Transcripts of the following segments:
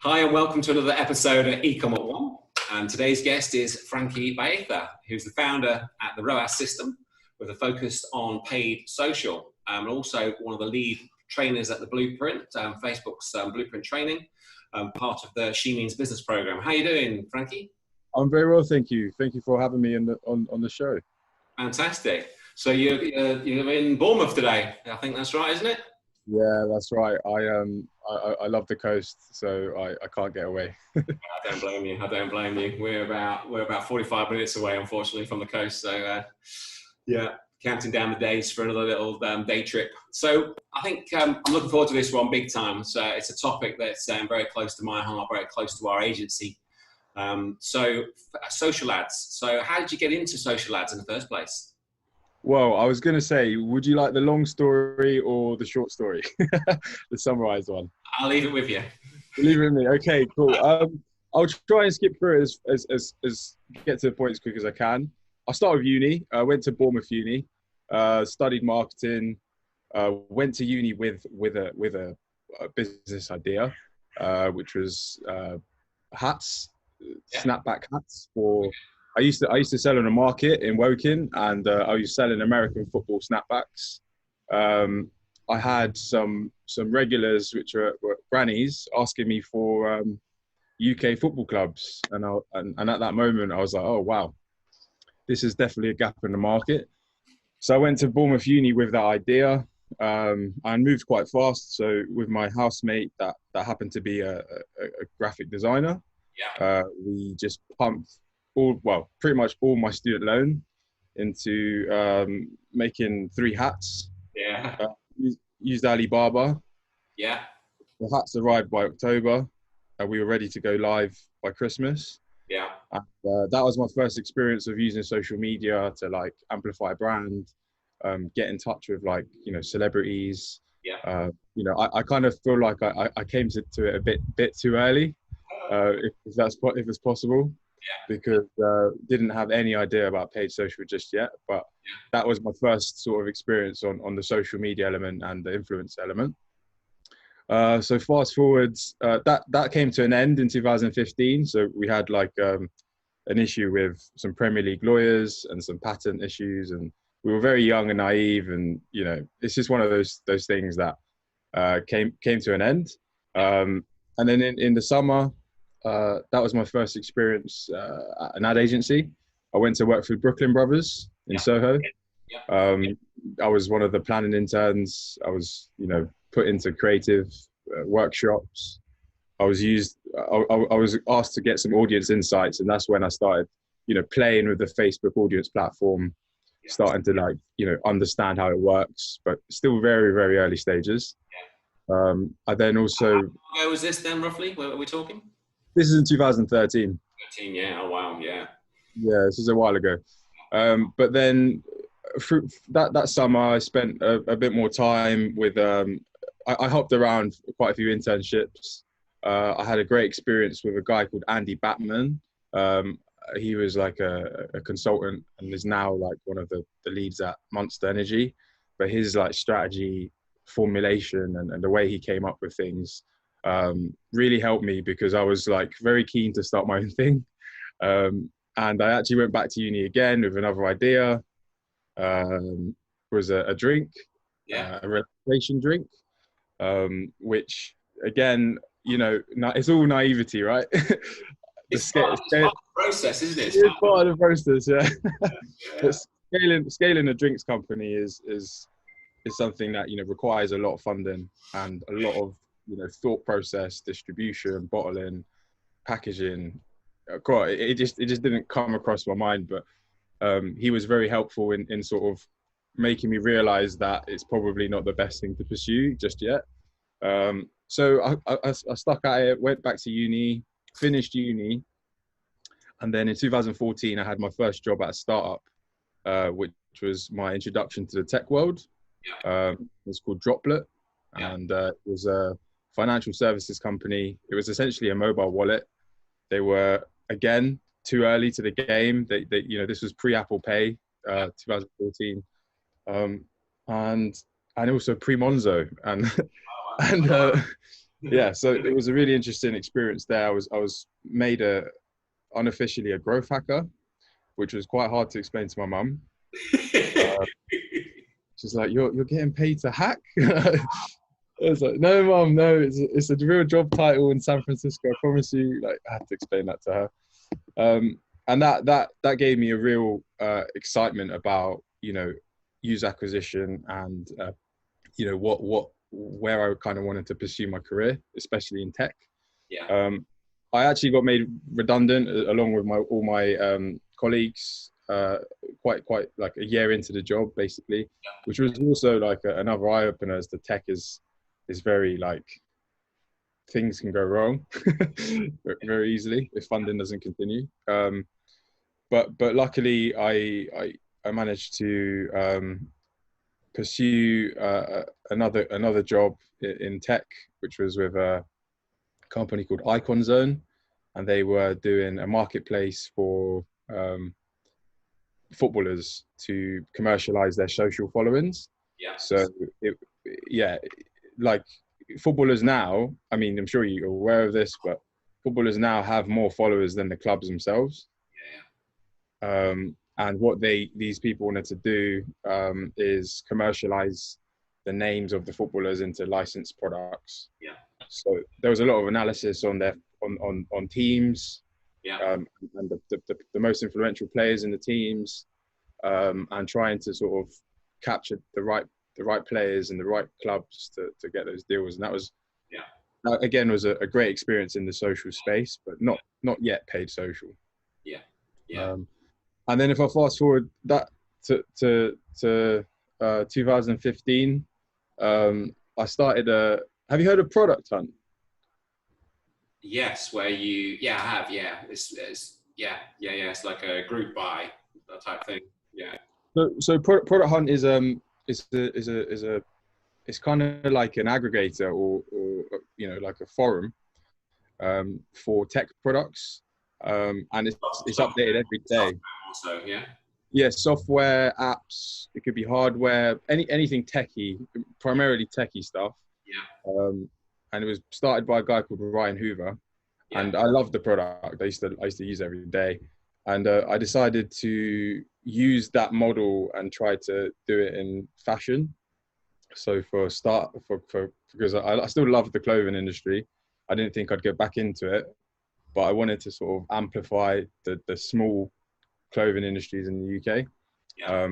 Hi and welcome to another episode of eCommerce One. And today's guest is Frankie Baeza, who's the founder at the ROAS system with a focus on paid social, and also one of the lead trainers at the Blueprint, Facebook's Blueprint training, part of the She Means Business program. How are you doing, Frankie? I'm very well, thank you. Thank you for having me on the show. Fantastic. So you're in Bournemouth today. I think that's right, isn't it? Yeah, that's right. I love the coast, so I can't get away. I don't blame you. I don't blame you. We're about 45 minutes away, unfortunately, from the coast. So yeah, counting down the days for another little day trip. So I think I'm looking forward to this one big time. So it's a topic that's very close to my heart, very close to our agency. So social ads. So how did you get into social ads in the first place? Well, I was going to say, would you like the long story or the short story? The summarized one. I'll leave it with you. Leave it with me. Okay, cool. I'll try and skip through it as get to the point as quick as I can. I started with uni. I went to Bournemouth Uni, studied marketing, went to uni with a business idea, which was hats, snapback hats for. I used to sell on a market in Woking, and I was selling American football snapbacks. I had some regulars, which were grannies, asking me for UK football clubs, and at that moment I was like, oh wow, this is definitely a gap in the market. So I went to Bournemouth Uni with that idea, and moved quite fast. So with my housemate, that happened to be a graphic designer, we just pumped pretty much all my student loan into making 3 hats. Used Alibaba. The hats arrived by October, and we were ready to go live by Christmas. And that was my first experience of using social media to like amplify brand, get in touch with celebrities. I kind of feel like I came to it a bit too early, if it's possible. Because didn't have any idea about paid social just yet, but that was my first sort of experience on the social media element and the influence element. So fast forwards, that came to an end in 2015. So we had an issue with some Premier League lawyers and some patent issues, and we were very young and naive, and it's just one of those things that came to an end. And then in the summer, that was my first experience at an ad agency. I went to work for Brooklyn Brothers in Soho. I was one of the planning interns. I was, put into creative workshops. I was asked to get some audience insights, and that's when I started, playing with the Facebook audience platform, starting to understand how it works, but still very, very early stages. I then also. Where was this then, roughly? Where are we talking? This is in 2013. 13, yeah. Oh, wow, yeah. Yeah, this is a while ago. But then through that summer, I spent a bit more time with, I hopped around quite a few internships. I had a great experience with a guy called Andy Batman. He was like a consultant and is now like one of the leads at Monster Energy. But his strategy formulation and the way he came up with things really helped me, because I was very keen to start my own thing. And I actually went back to uni again with another idea. Was a drink, a relaxation drink, which again, it's all naivety, right? It's part of the process, isn't it? It's part of the process, yeah. But scaling a drinks company is something that requires a lot of funding and a lot of thought process, distribution, bottling, packaging. It just didn't come across my mind, but he was very helpful in sort of making me realize that it's probably not the best thing to pursue just yet. So I stuck at it, went back to uni, finished uni, and then in 2014 I had my first job at a startup, which was my introduction to the tech world. It's called Droplet, and it was a financial services company. It was essentially a mobile wallet. They were, again, too early to the game. They this was pre-Apple Pay, 2014, and also pre-Monzo, and yeah, so it was a really interesting experience there. I was made unofficially a growth hacker, which was quite hard to explain to my mum. She's like, "You're getting paid to hack?" I was like, "No, mom, no, it's a real job title in San Francisco. I promise you." Like, I had to explain that to her, and that gave me a real excitement about, you know, user acquisition and you know, where I kind of wanted to pursue my career, especially in tech. Yeah. I actually got made redundant along with all my colleagues quite like a year into the job, basically, which was also like another eye opener, as the tech is very like, things can go wrong very easily if funding doesn't continue. But luckily I managed to pursue another job in tech, which was with a company called Icon, and they were doing a marketplace for footballers to commercialize their social followings. Yeah. So like footballers now, I mean, I'm sure you're aware of this, but footballers now have more followers than the clubs themselves. Yeah. And what these people wanted to do is commercialize the names of the footballers into licensed products. Yeah. So there was a lot of analysis on teams, Yeah. and the most influential players in the teams, and trying to sort of capture the right players and the right clubs to get those deals. And that was, again, was a great experience in the social space, but not yet paid social. Yeah. Yeah. And then if I fast forward that to 2015, I started have you heard of Product Hunt? Yes, where you, I have, it's it's like a group buy type thing. Yeah. So Product Hunt is it's kind of like an aggregator or you know, like a forum for tech products, and it's updated every day. Also, yeah, software, apps, it could be hardware, anything techie, primarily techie stuff. Yeah. And it was started by a guy called Ryan Hoover, and I loved the product. I used to use it every day, and I decided to use that model and try to do it in fashion. So because I still love the clothing industry, I didn't think I'd go back into it, but I wanted to sort of amplify the small clothing industries in the UK. Yeah.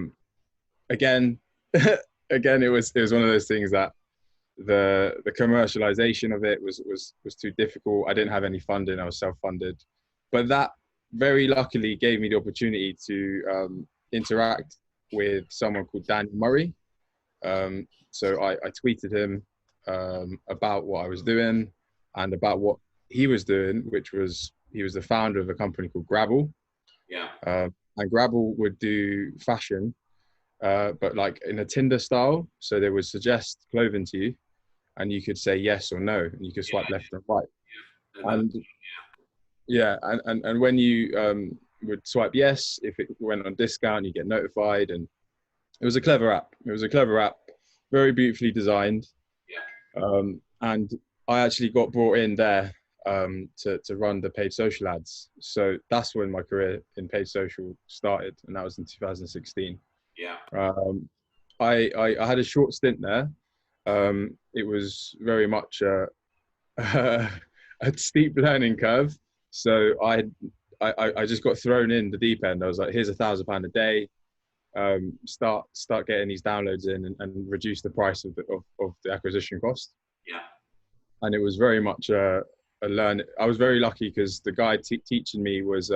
Again, it was one of those things that the commercialization of it was too difficult. I didn't have any funding. I was self-funded, but that very luckily gave me the opportunity to interact with someone called Daniel Murray. So I tweeted him about what I was doing and about what he was doing, which was, he was the founder of a company called Grabble. Yeah. And Grabble would do fashion, but like in a Tinder style. So they would suggest clothing to you, and you could say yes or no, and you could swipe left and right. And when you would swipe yes, if it went on discount, you get notified. And it was a clever app. Very beautifully designed. Yeah. And I actually got brought in there to run the paid social ads. So that's when my career in paid social started, and that was in 2016. Yeah. I had a short stint there. It was very much a steep learning curve. So I just got thrown in the deep end. I was like, here's £1,000 a day. Start getting these downloads in and reduce the price of the acquisition cost. Yeah. And it was very much a learn. I was very lucky because the guy teaching me was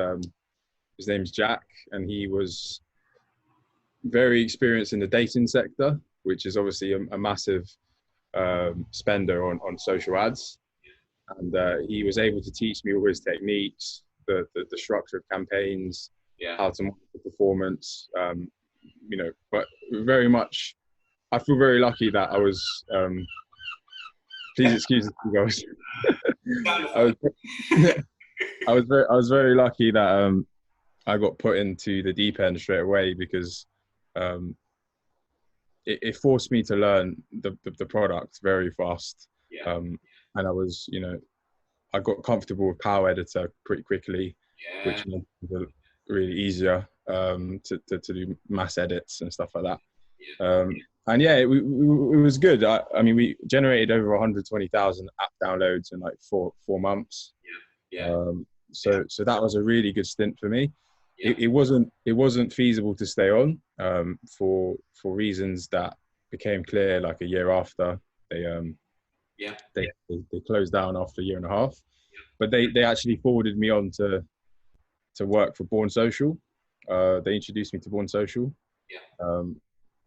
his name's Jack, and he was very experienced in the dating sector, which is obviously a massive spender on social ads. And he was able to teach me all his techniques, the structure of campaigns, how to monitor performance, you know. But very much, I feel very lucky that I was. Please excuse me, guys. I was very lucky that I got put into the deep end straight away, because it forced me to learn the product very fast. and I was, I got comfortable with Power Editor pretty quickly, Yeah. which made it really easier to do mass edits and stuff like that. Yeah. And yeah, it was good. I mean, we generated over 120,000 app downloads in like four months. Yeah. Yeah. So that was a really good stint for me. Yeah. It wasn't feasible to stay on for reasons that became clear like a year after. They closed down after a year and a half, but they actually forwarded me on to work for Born Social. They introduced me to Born Social,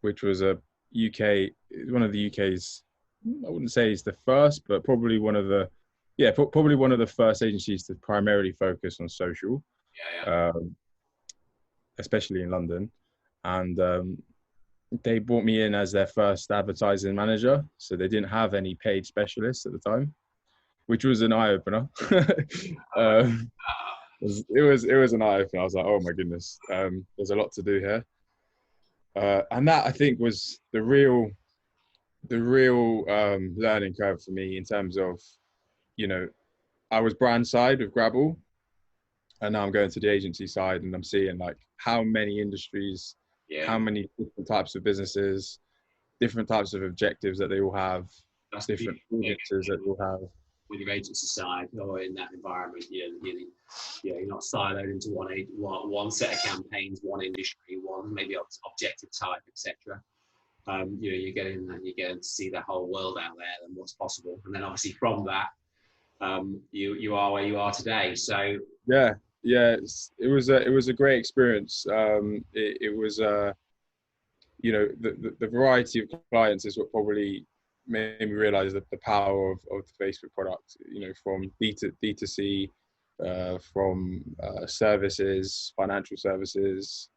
which was one of the UK's, I wouldn't say it's the first, but probably one of the first agencies to primarily focus on social, especially in London. And they brought me in as their first advertising manager. So they didn't have any paid specialists at the time, which was an eye opener. It was an eye opener. I was like, oh my goodness, there's a lot to do here. And that, I think, was the real learning curve for me in terms of, I was brand side with Grabble, and now I'm going to the agency side, and I'm seeing like how many industries, how many different types of businesses, different types of objectives that they all have, different audiences that they all have. With your agency side or in that environment, you're not siloed into one set of campaigns, one industry, one maybe objective type, etc. You get in and you get to see the whole world out there and what's possible, and then obviously from that, you are where you are today. So yeah, it was a great experience. It was the variety of clients is what probably made me realize that the power of the Facebook product, from D2C, from services, financial services.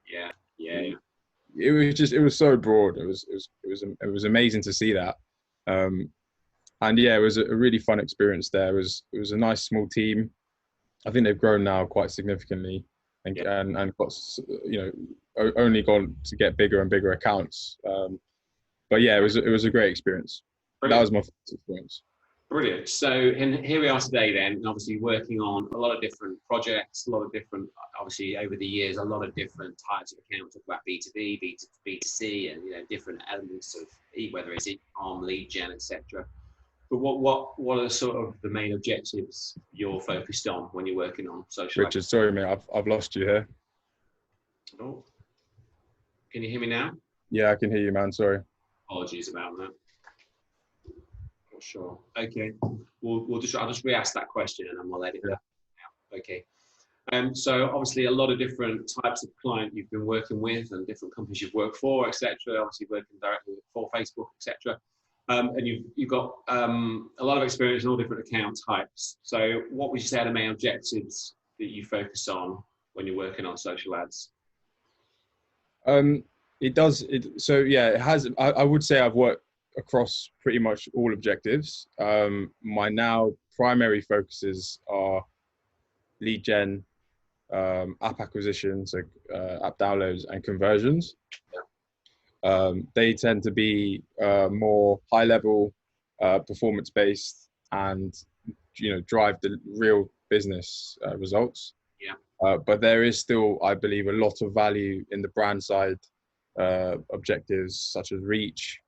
It was so broad. It was amazing to see that. And yeah, it was a really fun experience there. It was a nice small team. I think they've grown now quite significantly, and got, only gone to get bigger and bigger accounts. But yeah, it was a great experience. Brilliant. That was my first experience. Brilliant. So, and here we are today then, and obviously working on a lot of different projects, a lot of different, obviously over the years, a lot of different types of accounts. Talk about B2B, B2C, and different elements of whether it's e-com, lead gen, etc. But what are sort of the main objectives you're focused on when you're working on social? Richard, sorry mate, I've lost you here. Oh, can you hear me now? Yeah, I can hear you, man. Sorry. Apologies about that. Not sure. Okay, I'll just re-ask that question and then we'll edit that out. Okay. So obviously a lot of different types of client you've been working with and different companies you've worked for, etc. Obviously working directly for Facebook, etc. And you've got a lot of experience in all different account types. So what would you say are the main objectives that you focus on when you're working on social ads? It has. I would say I've worked across pretty much all objectives. My now primary focuses are lead gen, app acquisition, so app downloads and conversions. They tend to be more high level, performance based, and drive the real business results. But there is still, I believe, a lot of value in the brand side objectives such as reach,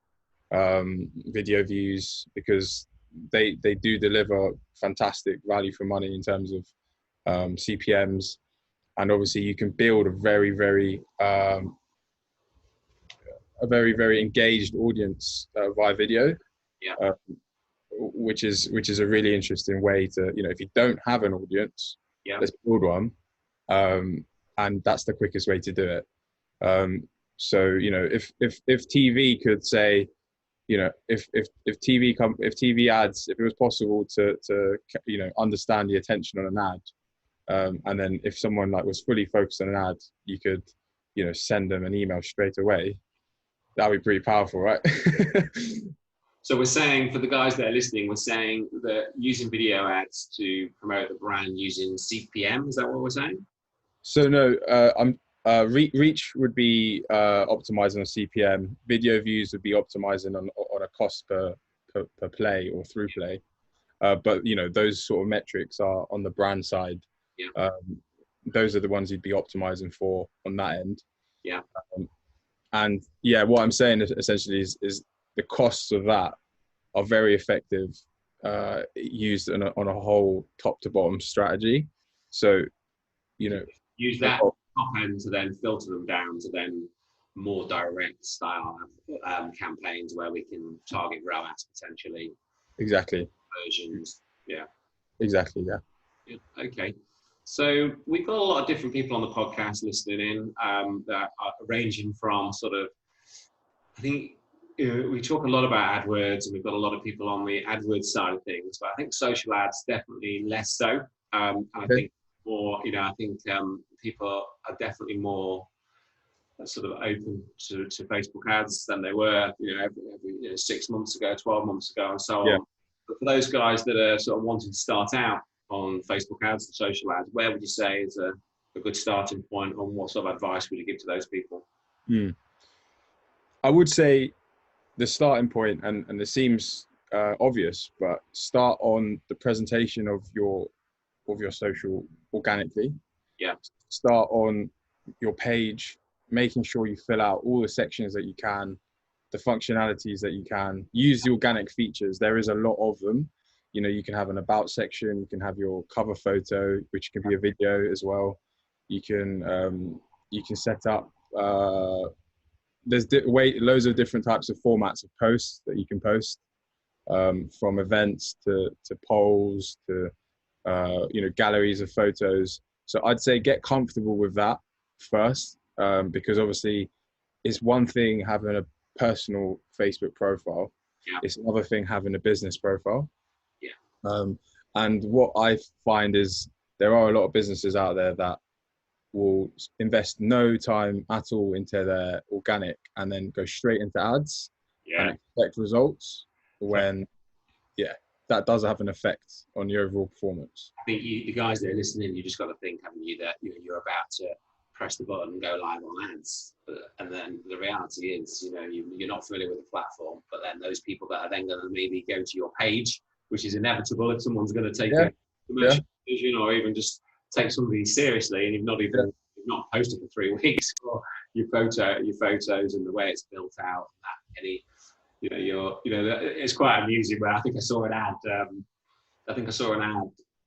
video views, because they do deliver fantastic value for money in terms of CPMs, and obviously you can build a very very engaged audience via video, which is a really interesting way to, if you don't have an audience, let's build one, and that's the quickest way to do it. So if TV could say, if TV ads, if it was possible to understand the attention on an ad, and then if someone was fully focused on an ad, you could send them an email straight away. That'd be pretty powerful, right? So we're saying, for the guys that are listening, we're saying that using video ads to promote the brand using CPM, is that what we're saying? So no, reach would be optimizing on CPM. Video views would be optimizing on a cost per play or through play. But those sort of metrics are on the brand side. Yeah. Those are the ones you'd be optimizing for on that end. Yeah. And yeah, what I'm saying essentially is the costs of that are very effective, used on a whole top to bottom strategy. So, use that top end to then filter them down to then more direct style campaigns where we can target ROAS potentially. Exactly. Versions. Yeah. Exactly. Yeah. Okay. So we've got a lot of different people on the podcast listening in, that are ranging from sort of, I think we talk a lot about AdWords, and we've got a lot of people on the AdWords side of things, but I think social ads definitely less so. And I think more, I think people are definitely more sort of open to Facebook ads than they were, every 6 months ago, 12 months ago, and so on. But for those guys that are sort of wanting to start out on Facebook ads and social ads, where would you say is a good starting point, and what sort of advice would you give to those people? I would say the starting point, and this seems obvious, but start on the presentation of your social organically. Yeah. Start on your page, making sure you fill out all the sections that you can, the functionalities that you can. Use the organic features. There is a lot of them. You can have an about section, you can have your cover photo, which can be a video as well. You can set up, there's loads of different types of formats of posts that you can post, from events to polls to galleries of photos. So I'd say get comfortable with that first, because obviously it's one thing having a personal Facebook profile. Yeah. It's another thing having a business profile. Yeah. And what I find is there are a lot of businesses out there that will invest no time at all into their organic and then go straight into ads and expect results when, that does have an effect on your overall performance. I think the guys that are listening, you just got to think, haven't you, that you're about to press the button and go live on ads. And then the reality is, you're not familiar with the platform, but then those people that are then going to maybe go to your page, which is inevitable if someone's going to take a commercial decision or even just take somebody seriously, and you've not posted for 3 weeks, or your photos and the way it's built out, it's quite amusing. But I think I saw an ad.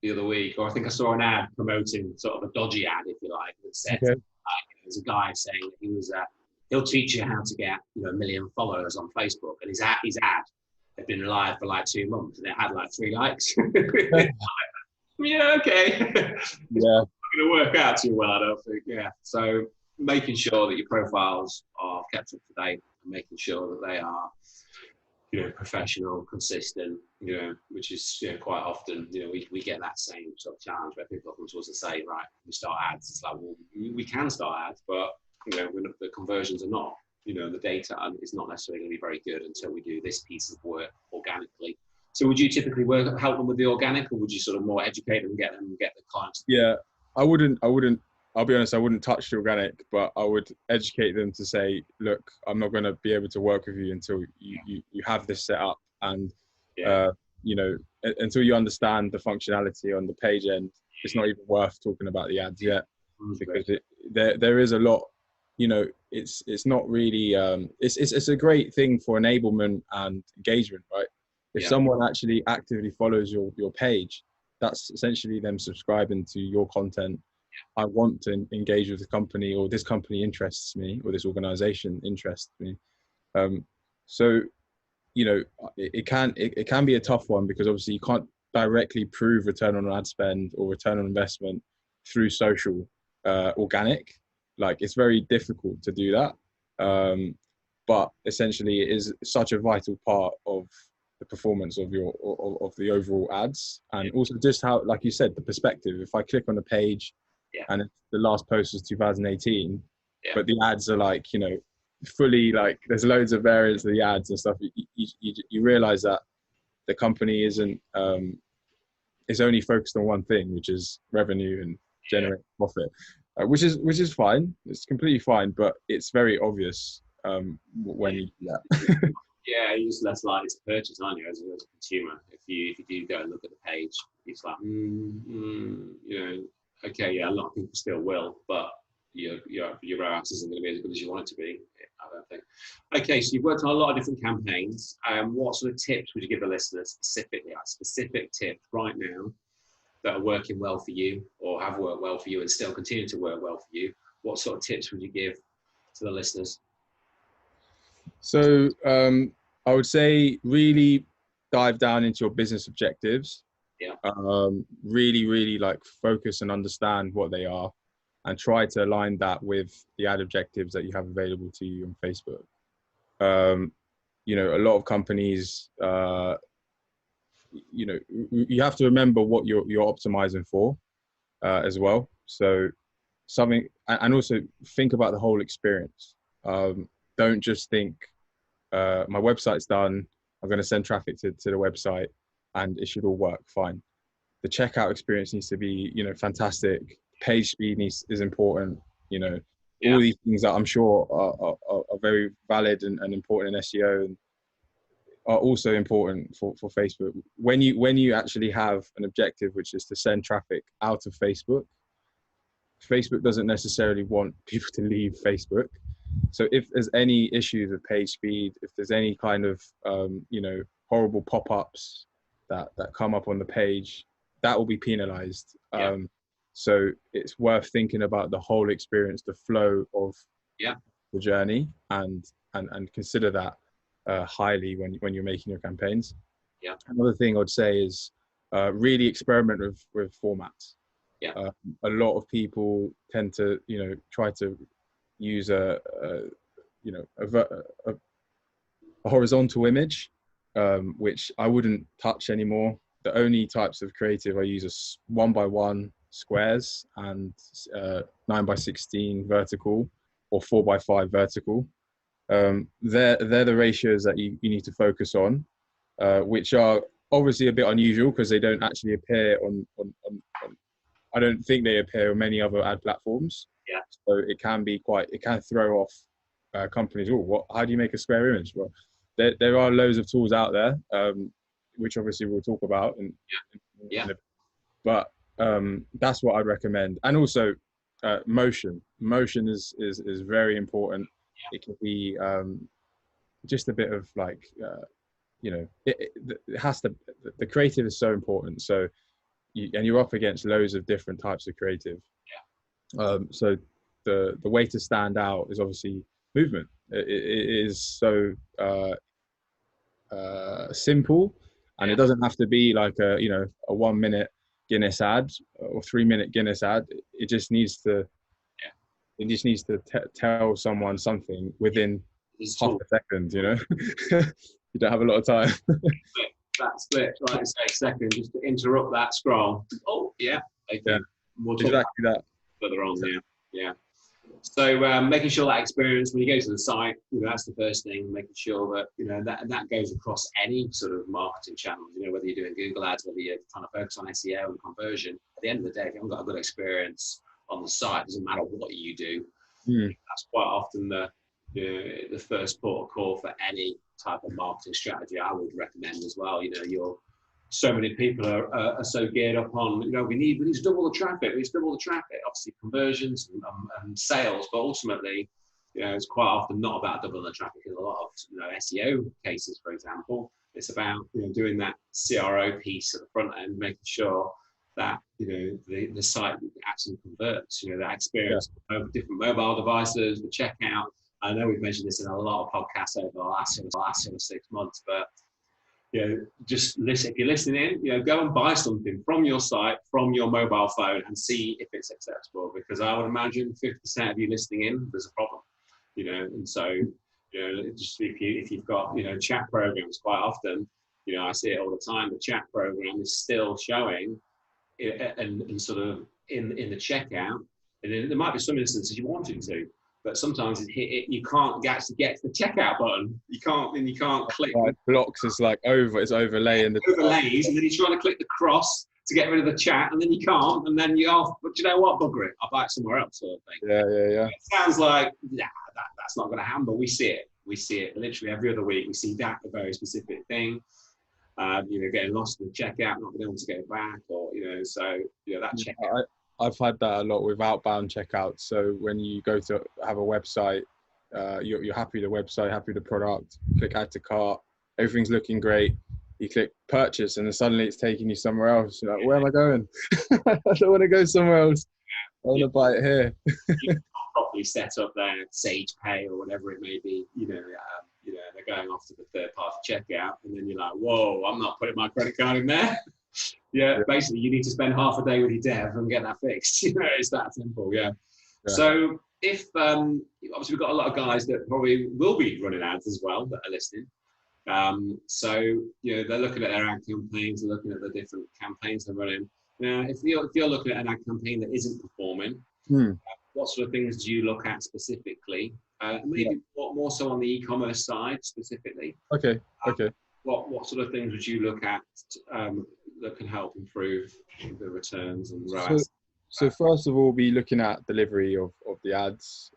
The other week, or I think I saw an ad promoting sort of a dodgy ad, if you like, that said, there's a guy saying that he'll teach you how to get 1 million followers on Facebook, and his ad had been live for like 2 months, and it had like 3 likes. Okay. It's not going to work out too well, I don't think. So making sure that your profiles are kept up to date, and making sure that they are professional, consistent, which is quite often, we get that same sort of challenge where people come to us and say, right, we start ads. It's like, well, we can start ads, but the conversions are not, the data is not necessarily going to be very good until we do this piece of work organically. So would you typically help them with the organic, or would you sort of more educate them and get the clients? Yeah, I wouldn't, I'll be honest, I wouldn't touch the organic, but I would educate them to say, look, I'm not going to be able to work with you until you have this set up, and until you understand the functionality on the page end, it's not even worth talking about the ads yet, because there is a lot, it's not really, it's a great thing for enablement and engagement, right? If someone actually actively follows your page, that's essentially them subscribing to your content. I want to engage with the company, or this company interests me, or this organization interests me. So, it can be a tough one, because obviously you can't directly prove return on ad spend or return on investment through social organic. Like, it's very difficult to do that. But essentially it is such a vital part of the performance of the overall ads, and also just how, like you said, the perspective. If I click on a page and the last post was 2018, but the ads are like, fully, like, there's loads of variants of the ads and stuff, you realize that the company is only focused on one thing, which is revenue and generate profit, which is fine. It's completely fine, but it's very obvious when you do that. Yeah, you're just less likely to purchase, aren't you, as a consumer? If you do go and look at the page, it's like, okay, yeah, a lot of people still will, but your ROAS isn't going to be as good as you want it to be, I don't think. Okay, so you've worked on a lot of different campaigns. What sort of tips would you give the listeners specifically, like specific tips right now that are working well for you or have worked well for you and still continue to work well for you? What sort of tips would you give to the listeners? So I would say really dive down into your business objectives. Yeah. Really like focus and understand what they are and try to align that with the ad objectives that you have available to you on Facebook. A lot of companies, you have to remember what you're optimizing for as well. So something, and also think about the whole experience. Don't just think my website's done, I'm going to send traffic to the website and it should all work fine. The checkout experience needs to be, fantastic. Page speed is important. All these things that I'm sure are very valid and important in SEO and are also important for Facebook. When you actually have an objective, which is to send traffic out of Facebook doesn't necessarily want people to leave Facebook. So if there's any issues with page speed, if there's any kind of, horrible pop-ups that come up on the page, that will be penalized. So it's worth thinking about the whole experience, the flow of the journey, and consider that highly when you're making your campaigns. Yeah. Another thing I'd say is really experiment with formats. Yeah. A lot of people tend to, try to use a horizontal image, which I wouldn't touch anymore. The only types of creative I use are 1x1 squares and 9x16 vertical or 4x5 vertical. They're the ratios that you need to focus on, which are obviously a bit unusual because they don't actually appear on I don't think they appear on many other ad platforms. Yeah. So it can throw off companies. How do you make a square image? Well, there are loads of tools out there, which obviously we'll talk about. But that's what I'd recommend. And also motion. Motion is very important. Yeah. It can be just a bit of like, it has to, the creative is so important. So, you're up against loads of different types of creative. Yeah. So the way to stand out is obviously movement. It is so simple, and it doesn't have to be like a 1 minute Guinness ad or 3 minute Guinness ad. It just needs to tell someone something within half a second. You don't have a lot of time. That split, like say, second, just to interrupt that scroll. Oh, yeah. Okay. Yeah. We'll talk exactly that. Further on, yeah. So making sure that experience when you go to the site, that's the first thing. Making sure that that goes across any sort of marketing channels. Whether you're doing Google ads, whether you're trying to focus on SEO and conversion. At the end of the day, if you haven't got a good experience on the site, it doesn't matter what you do. That's quite often the first port of call for any type of marketing strategy. I would recommend as well. So many people are so geared up on, we need to double the traffic. Obviously conversions and sales, but ultimately, it's quite often not about doubling the traffic. In a lot of SEO cases, for example, it's about doing that CRO piece at the front end, making sure that the site actually converts. That experience of different mobile devices, the checkout. I know we've mentioned this in a lot of podcasts over the last 6 months, but just listen. If you're listening in, go and buy something from your site, from your mobile phone, and see if it's accessible. Because I would imagine 50% of you listening in, there's a problem. And so just if you've got chat programs, quite often, I see it all the time. The chat program is still showing, and sort of in the checkout, and then there might be some instances you want it to. But sometimes you can't actually get to the checkout button. You can't click. It blocks. It's overlaying the overlays, and then you're trying to click the cross to get rid of the chat, and then you can't, and then but you know what, bugger it, I'll buy it somewhere else, sort of thing. Yeah. It sounds like that's not going to happen, but we see it We see it literally every other week. We see that a very specific thing. Getting lost in the checkout, not being able to go back, or so that checkout. I've had that a lot with outbound checkouts. So when you go to have a website, you're happy with the website, happy with the product, click add to cart, everything's looking great. You click purchase, and then suddenly it's taking you somewhere else. You're like, where am I going? I don't want to go somewhere else. I want to buy it here. You've not properly set up their Sage Pay or whatever it may be. They're going off to the third-party checkout, and then you're like, whoa, I'm not putting my credit card in there. Basically, you need to spend half a day with your dev and get that fixed. It's that simple. Yeah. So if obviously we've got a lot of guys that probably will be running ads as well that are listening. They're looking at their ad campaigns, they're looking at the different campaigns they're running. Now, if you're looking at an ad campaign that isn't performing, what sort of things do you look at specifically? Maybe more so on the e-commerce side specifically. Okay. What sort of things would you look at that can help improve the returns and ROAS? So first of all, be looking at delivery of the ads.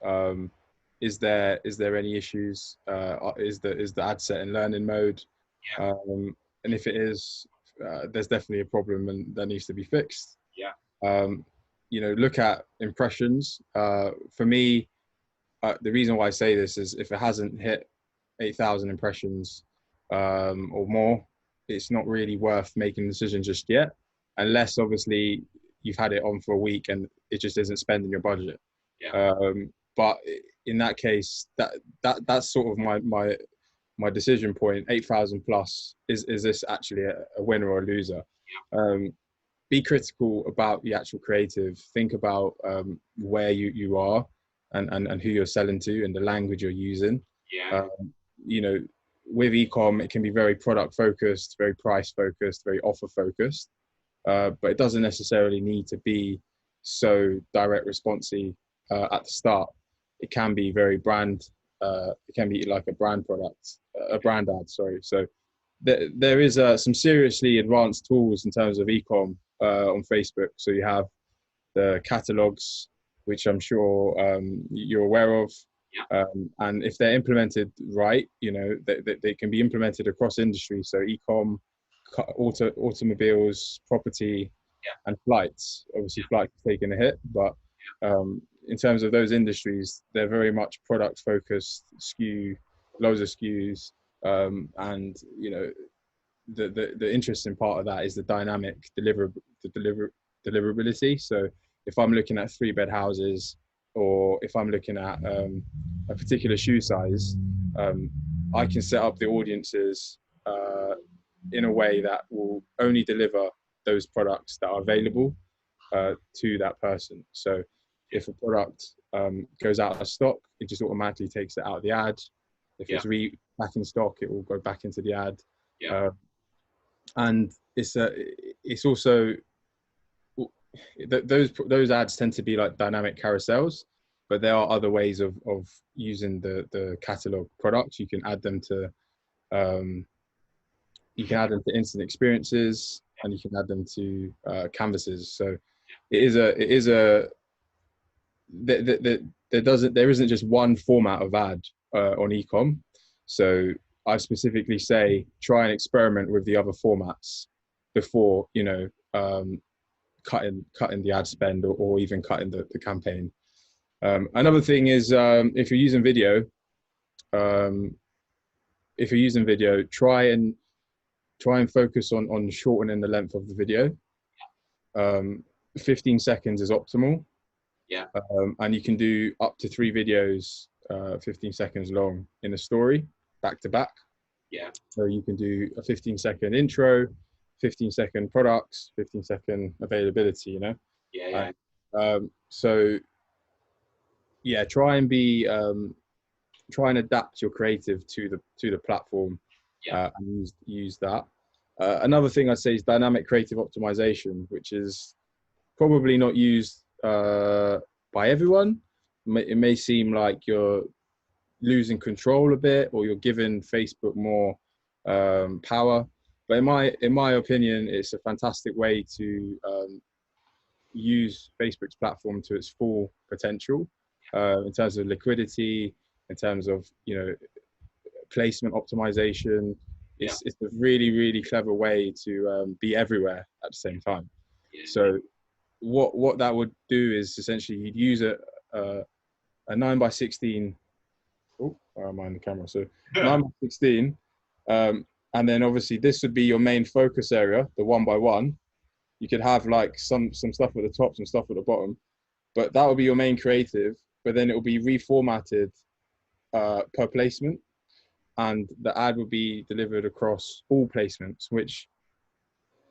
Is there any issues? Is the ad set in learning mode? Yeah. And if it is, there's definitely a problem and that needs to be fixed. Yeah. Look at impressions. For me, the reason why I say this is if it hasn't hit 8,000 impressions or more, it's not really worth making a decision just yet, unless obviously you've had it on for a week and it just isn't spending your budget. Yeah. But in that case, that's sort of my decision point. 8,000 plus, is this actually a winner or a loser? Yeah. Be critical about the actual creative. Think about where you are and who you're selling to and the language you're using. Yeah. With e-com, it can be very product focused, very price focused, very offer focused, but it doesn't necessarily need to be so direct responsive at the start. It can be very brand. It can be like a brand ad. Sorry. So there is some seriously advanced tools in terms of e-com on Facebook. So you have the catalogs, which I'm sure you're aware of. Yeah. And if they're implemented right, they can be implemented across industries. So e-com, automobiles, property, and flights. Obviously, flights taking a hit, but in terms of those industries, they're very much product focused, loads of SKUs, and the interesting part of that is the dynamic deliverability. So if I'm looking at 3-bed houses, or if I'm looking at a particular shoe size, I can set up the audiences in a way that will only deliver those products that are available to that person. So if a product goes out of stock, it just automatically takes it out of the ad. If it's back in stock, it will go back into the ad. Yeah. And it's also those ads tend to be like dynamic carousels, but there are other ways of using the catalog products. You can add them to instant experiences, and you can add them to canvases. So there isn't just one format of ad on ecom. So I specifically say try and experiment with the other formats before cutting the ad spend or even cutting the campaign. Another thing is if you're using video, try and focus on shortening the length of the video. 15 seconds is optimal. Yeah. And you can do up to 3 videos 15 seconds long in a story, back to back. Yeah. So you can do a 15-second intro, 15-second products, 15-second availability, Yeah. So yeah, try and adapt your creative to the platform. Yeah. And use that. Another thing I'd say is dynamic creative optimization, which is probably not used by everyone. It may seem like you're losing control a bit, or you're giving Facebook more power. But in my opinion, it's a fantastic way to use Facebook's platform to its full potential in terms of liquidity, in terms of placement optimization. It's a really, really clever way to be everywhere at the same time. So what that would do is essentially you'd use a 9x16. Oh, where am I in the camera? So 9x16, and then obviously this would be your main focus area, the 1x1. You could have like some stuff at the top, some stuff at the bottom, but that would be your main creative. But then it will be reformatted per placement, and the ad will be delivered across all placements, which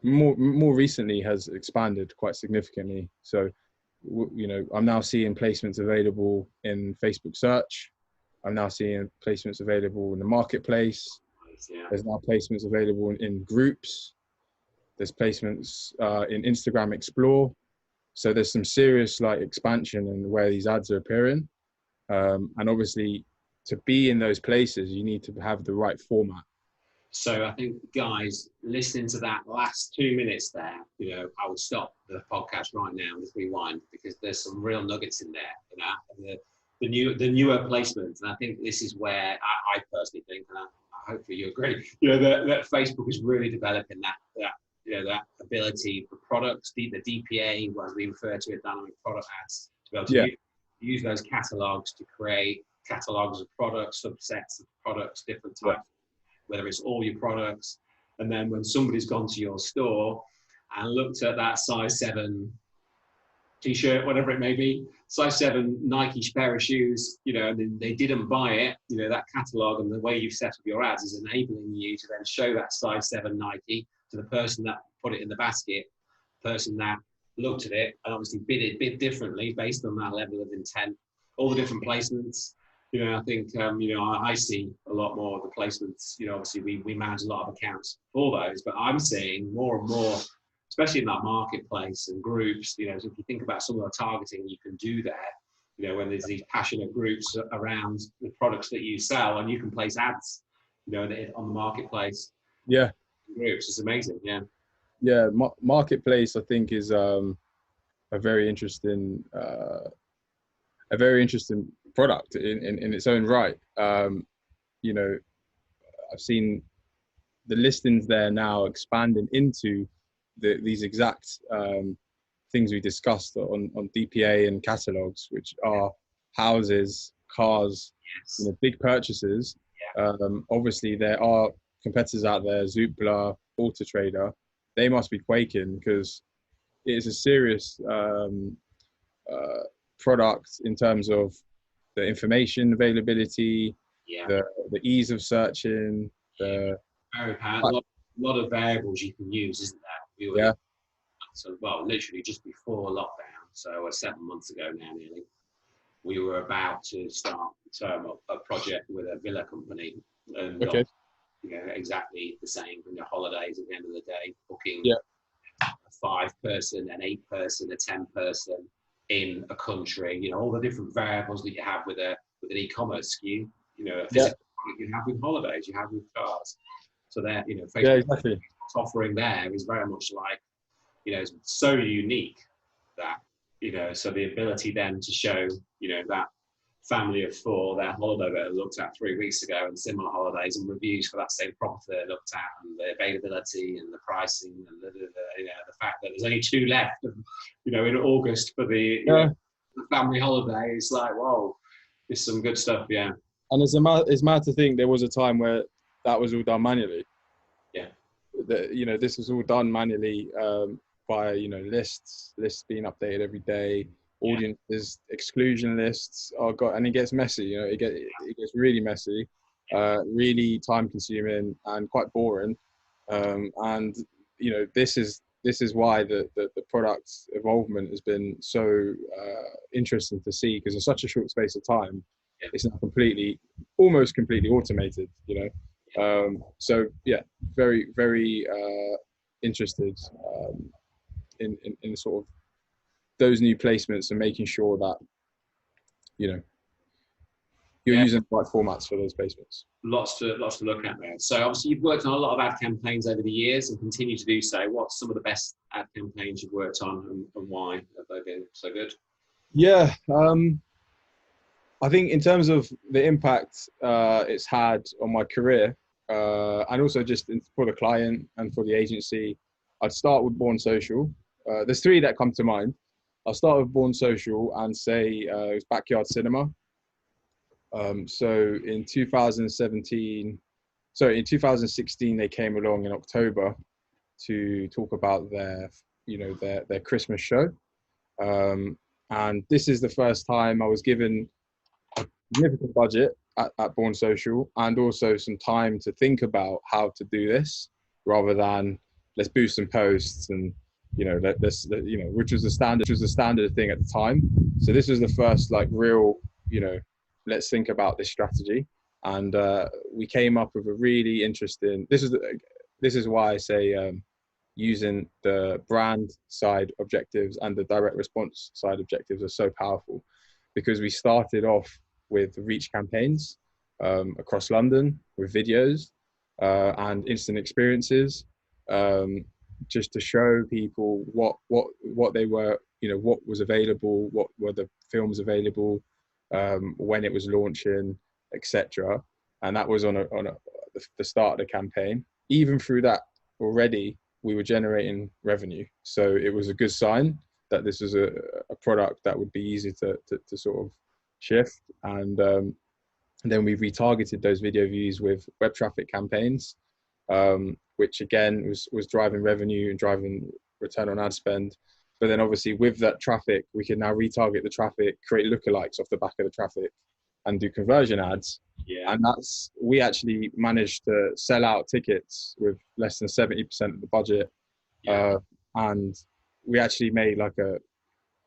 more recently has expanded quite significantly. So, you know, I'm now seeing placements available in Facebook search. I'm now seeing placements available in the marketplace. There's now placements available in groups. There's placements in Instagram Explore. So there's some serious like expansion in where these ads are appearing. And obviously to be in those places, you need to have the right format. So I think, guys, listening to that last 2 minutes there, you know, I would stop the podcast right now and just rewind, because there's some real nuggets in there, you know, the newer placements. And I think this is where I personally think, and hopefully you agree, you know, that Facebook is really developing that you know, that ability for products, the DPA, as we refer to it, dynamic product ads, to be able to use those catalogs to create catalogs of products, subsets of products, different types, whether it's all your products. And then when somebody's gone to your store and looked at that size 7 t-shirt, whatever it may be, size 7 Nike pair of shoes, you know, and then they didn't buy it, you know, that catalog and the way you've set up your ads is enabling you to then show that size 7 Nike to the person that put it in the basket, person that looked at it and obviously bid differently based on that level of intent, all the different placements. You know, I think, you know, I see a lot more of the placements. You know, obviously we manage a lot of accounts for those, but I'm seeing more and more, especially in that marketplace and groups, you know, so if you think about some of the targeting you can do there, you know, when there's these passionate groups around the products that you sell and you can place ads, you know, on the marketplace. Yeah. Groups, it's amazing. Yeah. Marketplace, I think, is a very interesting product in its own right. You know, I've seen the listings there now expanding into these exact things we discussed on DPA and catalogs, which are houses, cars, you know, big purchases. Obviously, there are competitors out there, Zoopla, AutoTrader. They must be quaking because it is a serious product in terms of the information availability, the ease of searching, very powerful. A lot of variables you can use, isn't there? So, well, literally just before lockdown, so 7 months ago now nearly, we were about to start a project with a villa company, and you know, exactly the same from your holidays at the end of the day, booking a 5-person, an 8-person, a 10-person in a country, you know, all the different variables that you have with an e-commerce SKU, you know, you have with holidays, you have with cars. So that, you know, Facebook's offering there is very much like, you know, it's so unique that, you know, so the ability then to show, you know, that family of 4, their holiday that they looked at 3 weeks ago and similar holidays and reviews for that same property they looked at and the availability and the pricing and you know, the fact that there's only 2 left, you know, in August for the family holiday. It's like, whoa, it's some good stuff. And it's mad to think there was a time where that was all done manually. You know, this was all done manually by, you know, lists being updated every day, audiences, exclusion lists. Oh God, and it gets messy. You know, it gets really messy, really time consuming and quite boring. And you know, this is why the product evolvement has been so interesting to see, because in such a short space of time, it's now almost completely automated. You know. So yeah, very, very interested in sort of those new placements and making sure that, you know, you're using the right formats for those placements. Lots to look at there. So obviously you've worked on a lot of ad campaigns over the years and continue to do so. What's some of the best ad campaigns you've worked on and why have they been so good? Yeah. I think in terms of the impact it's had on my career, and also just for the client and for the agency, I'd start with Born Social. There's three that come to mind. I'll start with Born Social and say it was Backyard Cinema. So in 2016, they came along in October to talk about their Christmas show. And this is the first time I was given a significant budget at Born Social, and also some time to think about how to do this, rather than let's boost some posts and which was the standard thing at the time. So this was the first like real, let's think about this strategy, and we came up with a really interesting. This is why I say using the brand side objectives and the direct response side objectives are so powerful, because we started off with reach campaigns across London with videos and instant experiences, just to show people what they were, what was available, what were the films available, when it was launching, etc. And that was on the start of the campaign. Even through that, already we were generating revenue, so it was a good sign that this was a product that would be easy to sort of shift. And then we retargeted those video views with web traffic campaigns, which again was driving revenue and driving return on ad spend. But then obviously with that traffic, we can now retarget the traffic, create lookalikes off the back of the traffic, and do conversion ads. Yeah. And we actually managed to sell out tickets with less than 70% of the budget. Yeah. And we actually made like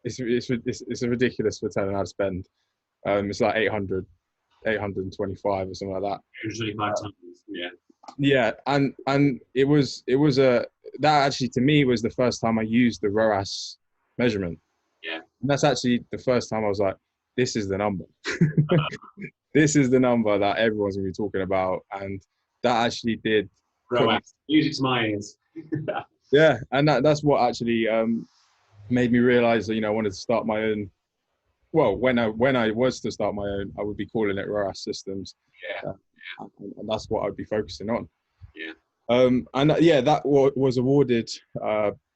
it's a ridiculous return on ad spend. It's like 825 or something like that. Usually 5 times. Yeah. Yeah. And it was that actually to me was the first time I used the ROAS measurement. Yeah. And that's actually the first time I was like, this is the number. This is the number that everyone's gonna be talking about. And that actually did music to my ears. Yeah, and that's what actually made me realize that I wanted to start my own. Well, when I was to start my own, I would be calling it ROAS Systems. Yeah. And that's what I'd be focusing on. Yeah. That was awarded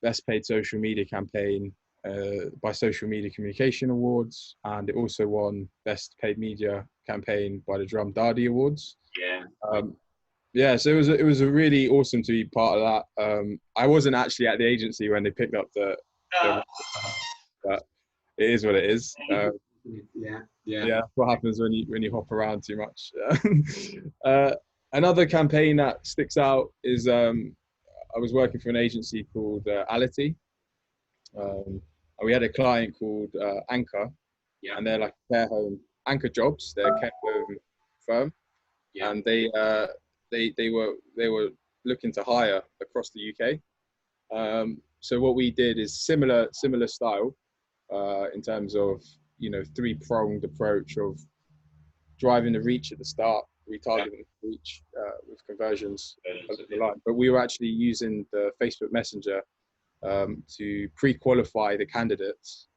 Best Paid Social Media Campaign by Social Media Communication Awards, and it also won Best Paid Media Campaign by the Drum Dadi Awards. Yeah. So it was a really awesome to be part of that. I wasn't actually at the agency when they picked up but it is what it is. Yeah. What happens when you hop around too much? Another campaign that sticks out is I was working for an agency called Ality. We had a client called Anchor, and they're like care home Anchor Jobs. They're a care home firm, and they were looking to hire across the UK. So what we did is similar style in terms of three-pronged approach of driving the reach at the start, retargeting the reach with conversions over the line. But we were actually using the Facebook Messenger to pre-qualify the candidates,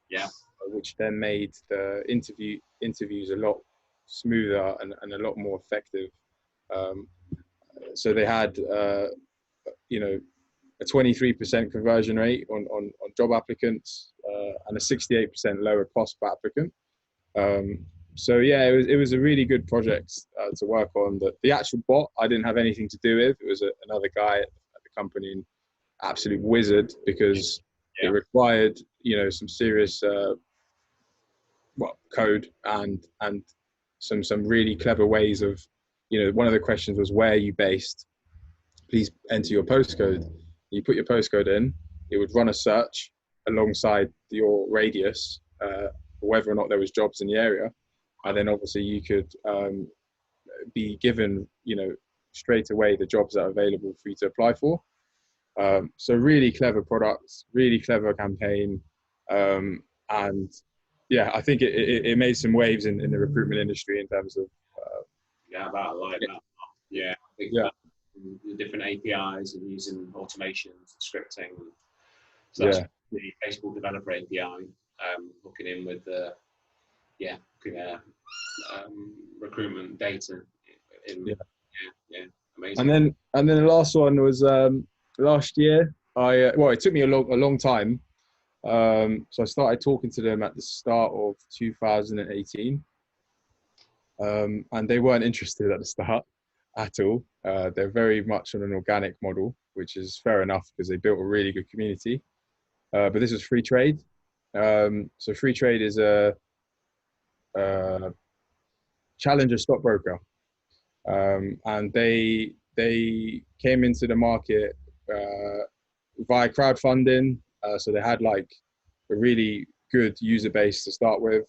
which then made the interviews a lot smoother and a lot more effective. So they had a 23% conversion rate on job applicants and a 68% lower cost per applicant. So yeah, it was a really good project to work on. The actual bot I didn't have anything to do with. It was another guy at the company, an absolute wizard, because it required some serious code and some really clever ways of one of the questions was, where are you based? Please enter your postcode. You put your postcode in, it would run a search alongside your radius, whether or not there was jobs in the area. And then obviously you could be given, straight away the jobs that are available for you to apply for. So really clever products, really clever campaign. And yeah, I think it made some waves in the recruitment industry in terms of. I like that. Yeah. I think the different APIs and using automations and scripting. So that's the Facebook Developer API, hooking in with recruitment data. Yeah. Yeah, amazing. And then the last one was last year. Well, it took me a long time. So I started talking to them at the start of 2018, and they weren't interested at the start at all. They're very much on an organic model, which is fair enough because they built a really good community. But this was free trade. So free trade is a challenger stockbroker, and they came into the market via crowdfunding. So they had like a really good user base to start with.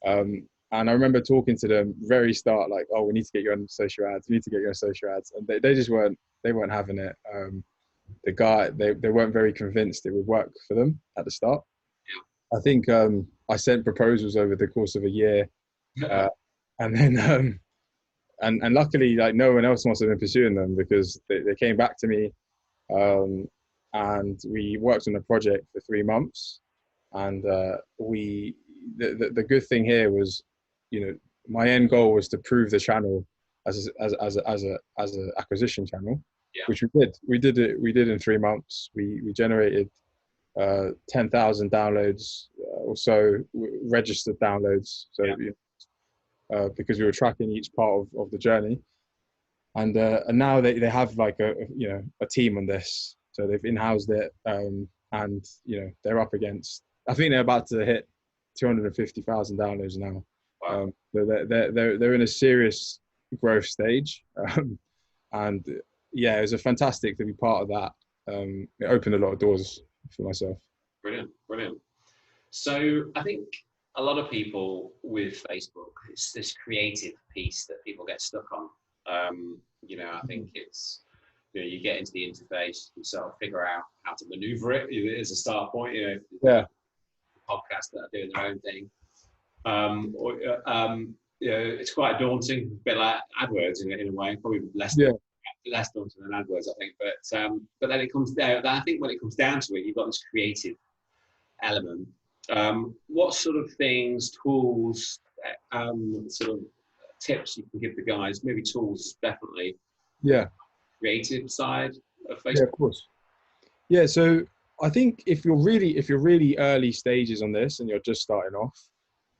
And I remember talking to them very start, like, oh, we need to get you on social ads. We need to get you on social ads. And they just weren't having it. They weren't very convinced it would work for them at the start. I think I sent proposals over the course of a year. And then, and luckily, like no one else must have been pursuing them because they came back to me. And we worked on a project for 3 months. And the good thing here was, my end goal was to prove the channel as a acquisition channel, which we did. We did in 3 months. We generated 10,000 downloads or so, registered downloads. So because we were tracking each part of the journey, and now they have like a team on this. So they've in-housed it, and they're up against. I think they're about to hit 250,000 downloads now. Wow. So they're in a serious growth stage, and it was a fantastic to be part of that. It opened a lot of doors for myself. Brilliant. So I think a lot of people with Facebook, it's this creative piece that people get stuck on. I think it's, you get into the interface, you sort of figure out how to maneuver it as a start point. Podcasts that are doing their own thing. It's quite daunting, a bit like AdWords in a way, probably less daunting than AdWords, I think. But then it comes down. I think when it comes down to it, you've got this creative element. What sort of things, tools, sort of tips you can give the guys? Maybe tools, definitely. Yeah. Creative side of Facebook. Yeah, of course. Yeah. So I think if you're really early stages on this and you're just starting off,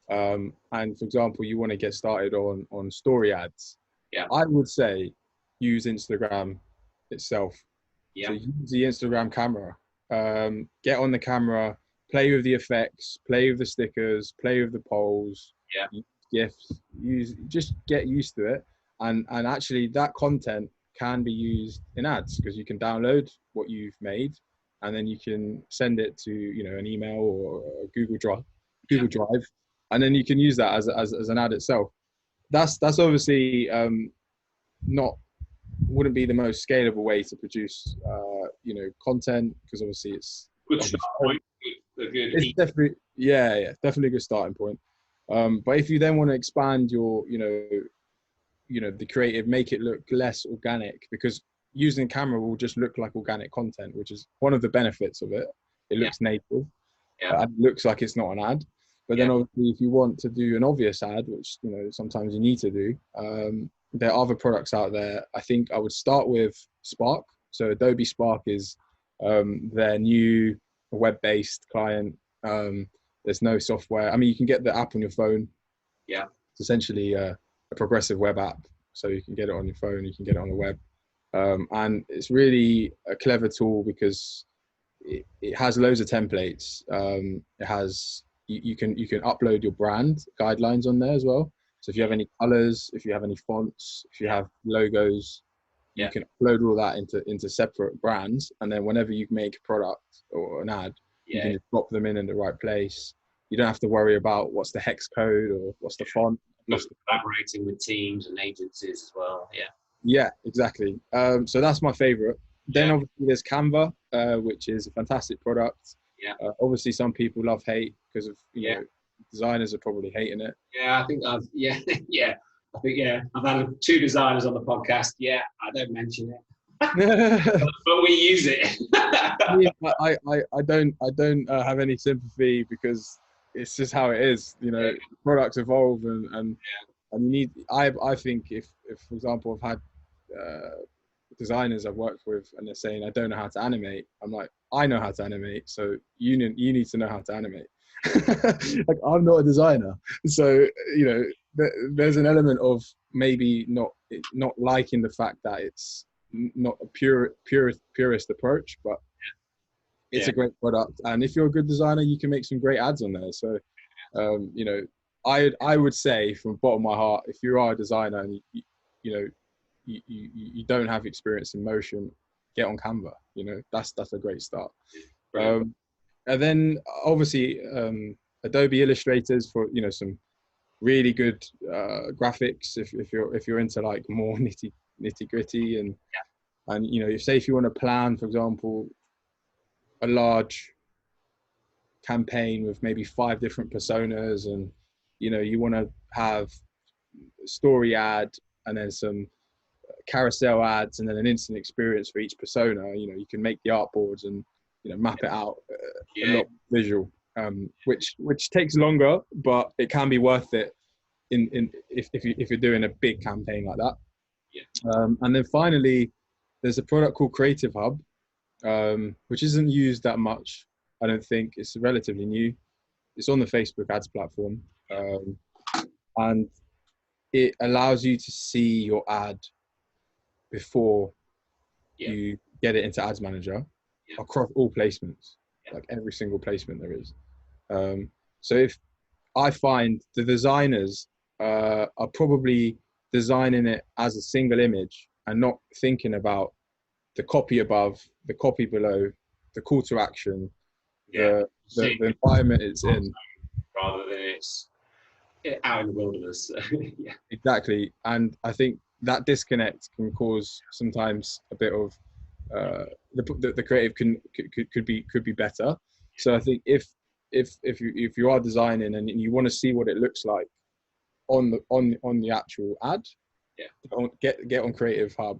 and for example, you want to get started on story ads, I would say use Instagram itself. So use the Instagram camera. Get on the camera, play with the effects, play with the stickers, play with the polls, GIFs. Just get used to it, and actually that content can be used in ads because you can download what you've made, and then you can send it to an email or a Google Drive, and then you can use that as an ad itself. That's obviously wouldn't be the most scalable way to produce content, because obviously it's good start point. It's definitely definitely a good starting point. But if you then want to expand your the creative, make it look less organic, because using camera will just look like organic content, which is one of the benefits of it. It looks native. It looks like it's not an ad. But then obviously if you want to do an obvious ad, which sometimes you need to do, there are other products out there. I think I would start with Spark. So Adobe Spark is their new web-based client. There's no software. I mean, you can get the app on your phone. Yeah. It's essentially a progressive web app. So you can get it on your phone, you can get it on the web. And it's really a clever tool because it has loads of templates. It has, you can upload your brand guidelines on there as well. So if you have any colors, if you have any fonts, if you have logos, you can upload all that into separate brands. And then whenever you make a product or an ad, you can just drop them in the right place. You don't have to worry about what's the hex code or what's the font. Collaborating with teams and agencies as well. Yeah, exactly. So that's my favorite. Then obviously there's Canva, which is a fantastic product. Obviously some people love hate because of designers are probably hating it. I think I've had 2 designers on the podcast. I don't mention it, but we use it. I don't have any sympathy because it's just how it is. You know, products evolve, and you need. I think if for example I've had designers I've worked with and they're saying I don't know how to animate, I'm like, I know how to animate, so you need to know how to animate. Like, I'm not a designer, so you know there's an element of maybe not liking the fact that it's not a purist approach, but it's a great product, and if you're a good designer, you can make some great ads on there. So you know, I would say from the bottom of my heart, if you are a designer and you know you don't have experience in motion, get on Canva. You know, that's a great start. And then obviously Adobe Illustrators for, you know, some really good graphics if you're into like more nitty gritty, and you know, if you want to plan, for example, a large campaign with maybe 5 different personas, and you know, you want to have a story ad and then some carousel ads and then an instant experience for each persona, you know, you can make the artboards and, you know, map it out a lot visual, which takes longer, but it can be worth it if you're doing a big campaign like that. And then finally, there's a product called Creative Hub, which isn't used that much. I don't think. It's relatively new. It's on the Facebook ads platform, and it allows you to see your ad before you get it into Ads Manager across all placements, like every single placement there is. So if I find the designers are probably designing it as a single image and not thinking about the copy above, the copy below, the call to action, the environment it's in, rather than it's out in the wilderness. Exactly. And I think that disconnect can cause sometimes a bit of the creative could be better. So I think if you are designing and you want to see what it looks like on the actual ad, get on Creative Hub,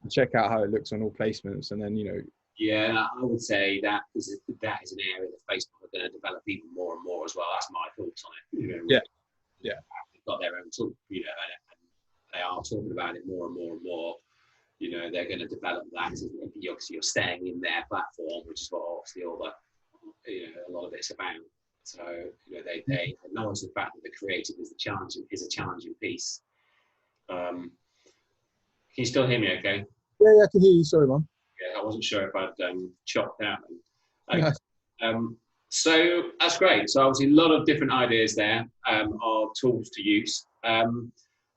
and check out how it looks on all placements, and then, you know. Yeah, I would say that is an area that Facebook are going to develop even more and more as well. That's my thoughts on it. You know, they've got their own talk, you know, and they are talking about it more and more and more. You know, they're going to develop that. Obviously, you're staying in their platform, which is what obviously all the, you know, a lot of it's about. So, you know, they acknowledge the fact that the creative is a challenging piece. Can you still hear me? Okay. Yeah, I can hear you. Sorry, man. Yeah, I wasn't sure if I'd chopped out. Okay. So that's great. So obviously a lot of different ideas there of tools to use.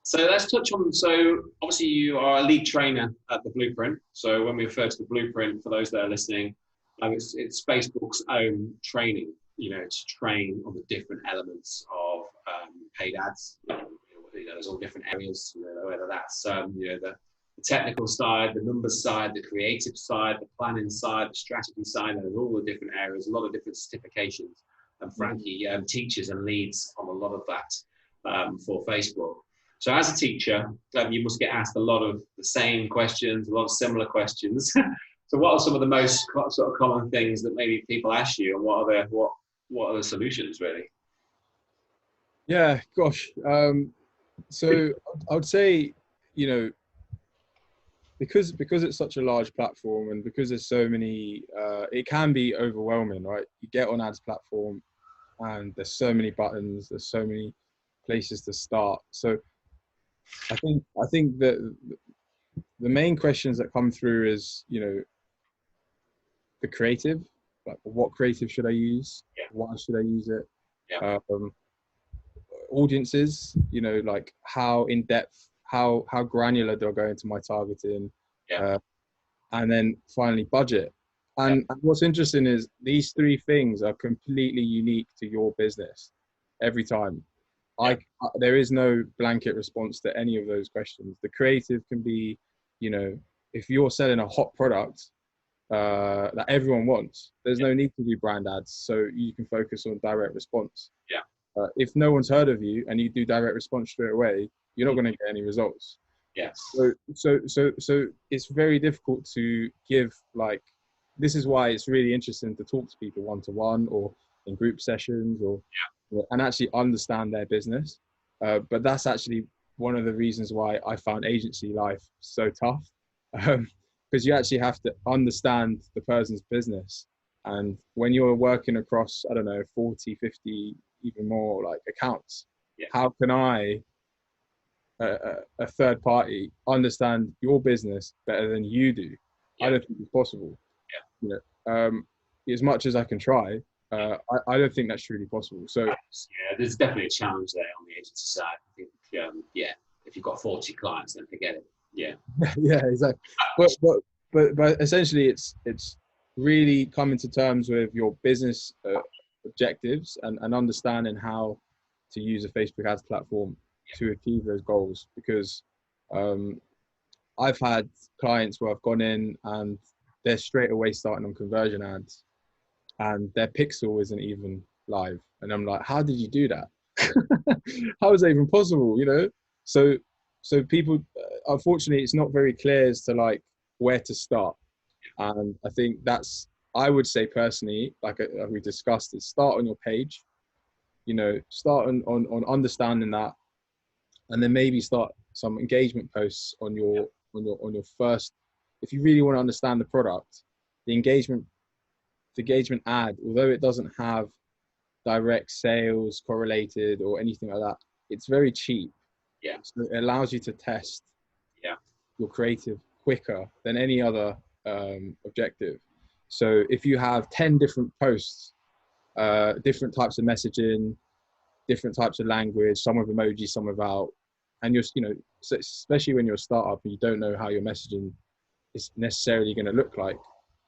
So let's touch on, so obviously you are a lead trainer at the Blueprint. So when we refer to the Blueprint, for those that are listening, it's Facebook's own training, you know, to train on the different elements of paid ads. You know, there's all different areas, you know, whether that's you know, the technical side, the numbers side, the creative side, the planning side, the strategy side, and all the different areas, a lot of different certifications, and frankly, teachers and leads on a lot of that for Facebook. So as a teacher, you must get asked a lot of the same questions, a lot of similar questions. So what are some of the most sort of common things that maybe people ask you, and what are the solutions really? Yeah, gosh. So I would say, you know, because it's such a large platform, and because there's so many, it can be overwhelming, right? You get on ads platform and there's so many buttons, there's so many places to start. So I think that the main questions that come through is, you know, the creative, like what creative should I use? Why should I use it? Audiences, you know, like how in depth, how granular do I go into my targeting? And then finally budget. And what's interesting is these 3 things are completely unique to your business every time. There is no blanket response to any of those questions. The creative can be, you know, if you're selling a hot product that everyone wants, there's no need to do brand ads, so you can focus on direct response. If no one's heard of you and you do direct response straight away, you're not going to get any results. So it's very difficult to give, like, this is why it's really interesting to talk to people one-to-one, or in group sessions and actually understand their business. But that's actually one of the reasons why I found agency life so tough, because you actually have to understand the person's business. And when you're working across, I don't know, 40, 50, even more like accounts, how can I, a third party, understand your business better than you do? I don't think it's possible. You know, as much as I can try, I don't think that's truly possible. So there's definitely a challenge there on the agency side. I think, if you've got 40 clients, then forget it. Yeah. Yeah, exactly. But essentially, it's really coming to terms with your business objectives and understanding how to use a Facebook ads platform to achieve those goals. Because I've had clients where I've gone in and they're straight away starting on conversion ads, and their pixel isn't even live, and I'm like, how did you do that? How is that even possible? You know, so people, unfortunately, it's not very clear as to like where to start. And I think I would say personally, like we discussed, is start on your page. You know, start on understanding that, and then maybe start some engagement posts on your first. If you really want to understand the product, the engagement ad, although it doesn't have direct sales correlated or anything like that, it's very cheap. Yeah. So it allows you to test your creative quicker than any other objective. So if you have 10 different posts, different types of messaging, different types of language, some with emojis, some without, and so especially when you're a startup and you don't know how your messaging is necessarily going to look like.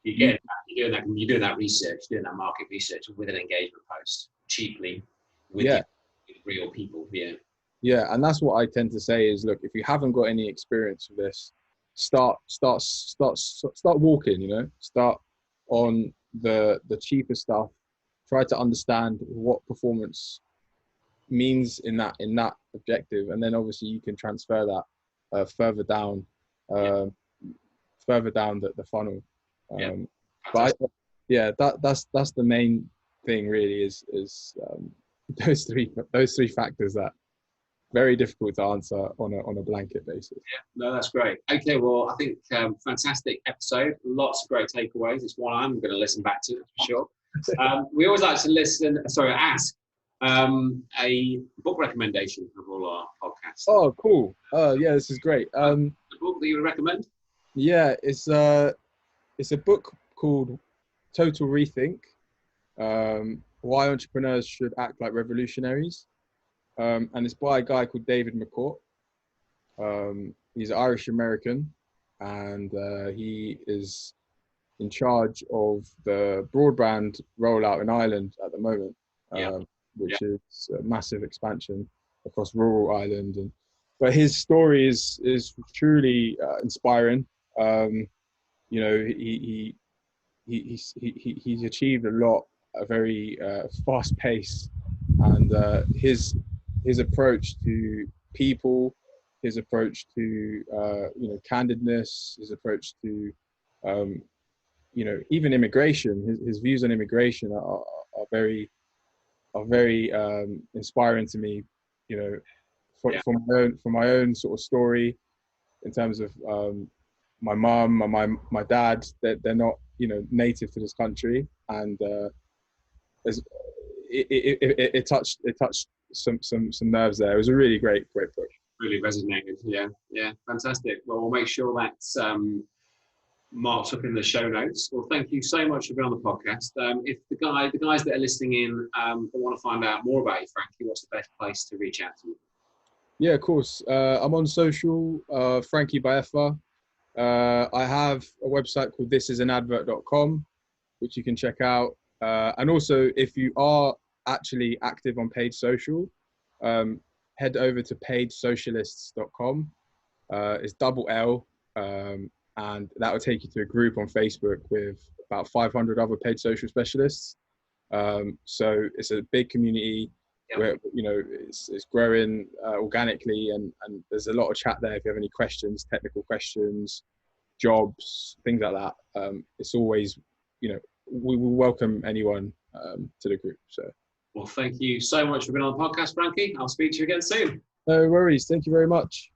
You're doing that research, doing that market research with an engagement post cheaply with real people. Yeah, and that's what I tend to say is, look, if you haven't got any experience with this, start walking. You know, start on the cheaper stuff. Try to understand what performance means in that objective, and then obviously you can transfer that further down the funnel. But that's the main thing really is those three factors that very difficult to answer on a blanket basis. No, that's great. Okay, well, I think fantastic episode. Lots of great takeaways. It's one I'm going to listen back to for sure. We always like to ask a book recommendation of all our podcasts. Oh, cool. Yeah, this is great. The book that you would recommend? Yeah, it's a book called Total Rethink, Why Entrepreneurs Should Act Like Revolutionaries. And it's by a guy called David McCourt. He's Irish American, and he is in charge of the broadband rollout in Ireland at the moment, which is a massive expansion across rural Ireland. But his story is truly inspiring. You know, he's achieved a lot, a very fast pace, and his approach to people, his approach to candidness, his approach to even immigration. His views on immigration are very inspiring to me. You know, for my own sort of story, in terms of my mum, my dad, they're not native to this country, and it touched some nerves there. It was a really great book. Really resonated. Yeah, fantastic. Well, we'll make sure that's marked up in the show notes. Well, thank you so much for being on the podcast. If the guys that are listening in want to find out more about you, Frankie, what's the best place to reach out to you? Yeah, of course. I'm on social, Frankie Baefa. I have a website called thisisanadvert.com, which you can check out. And also, if you are actually active on paid social, head over to paidsocialists.com. It's double L, and that will take you to a group on Facebook with about 500 other paid social specialists. So it's a big community where it's growing organically, and there's a lot of chat there. If you have any questions, technical questions, jobs, things like that, it's always we will welcome anyone to the group. So, well, thank you so much for being on the podcast, Frankie. I'll speak to you again soon. no worries. Thank you very much.